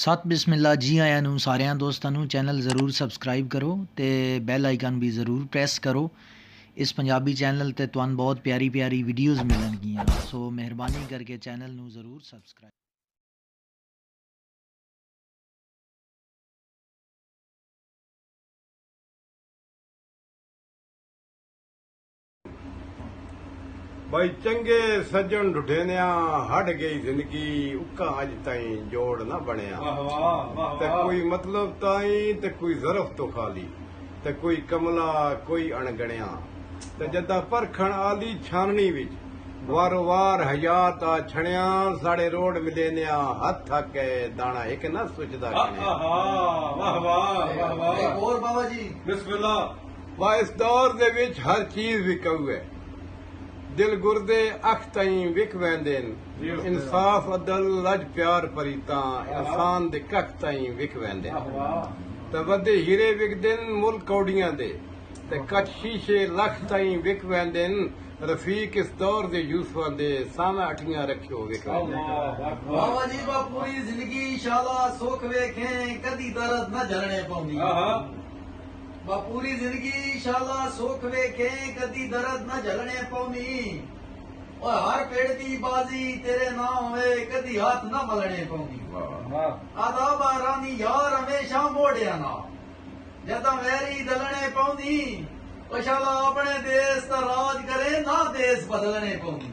सत बिस्मिल्ला जी आया नूं सारिਆਂ ਦੋਸਤਾਂ ਨੂੰ ਚੈਨਲ ਜ਼ਰੂਰ ਸਬਸਕ੍ਰਾਈਬ ਕਰੋ ਤੇ ਬੈਲ ਆਈਕਨ ਵੀ ਜ਼ਰੂਰ ਪ੍ਰੈਸ ਕਰੋ। ਇਸ ਪੰਜਾਬੀ ਚੈਨਲ ਤੇ ਤੁਹਾਨੂੰ ਬਹੁਤ ਪਿਆਰੀ ਪਿਆਰੀ ਵੀਡੀਓਜ਼ ਮਿਲਣਗੀਆਂ, ਸੋ ਮਿਹਰਬਾਨੀ ਕਰਕੇ ਚੈਨਲ ਨੂੰ ਜ਼ਰੂਰ ਸਬਸਕ੍ਰਾਈਬ। भाई चंगे सज्जन ढुढेनिया हट गई जिंदगी उका अज ताई जोड़ ना बनया। ते कोई मतलब ताई ते कोई ज़रफ तो खाली ते कोई कमला कोई अणगणिया ते जदा परखण आली छाननी विच वारो वार हयात आ छणिया साड़े रोड मिलेनिया हथ थके दाना एक ना सुचदा गणिया। वाह वाह वाह वाह एक और बाबा जी बिस्मिल्लाह। वाह इस दौर दे विच हर चीज विकऊ है, दिल गुरदे अख ताई विक वेंदे इंसाफ अदल लज प्यार परीता इंसान दे कख ताई विक वेंदे ते वदे हीरे विकदे मुल्क कौड़ियां दे ते कच शीशे लख ताई विक वेंदे रफीक इस दौर दे यूसुफां दे सामे अठियां रखियो विक वेंदे। बाबा जी बा पूरी जिंदगी इंशाल्लाह सुख वेखे कदी दर्द न झलने पाउंदी। बा पूरी जिंदगी इंशाल्लाह सुख वेखे कदी दर्द न झलने पाउंदी। और हर पेड़ दी बाजी तेरे ना होवे कदी हाथ न मलने पाउंदी। आदाब रानी यार हमेशा मोड़िया ना जदा वैरी दलने पाउंदी। इंशाल्लाह अपने देश दा राज करे ना देश बदलने पाउंदी।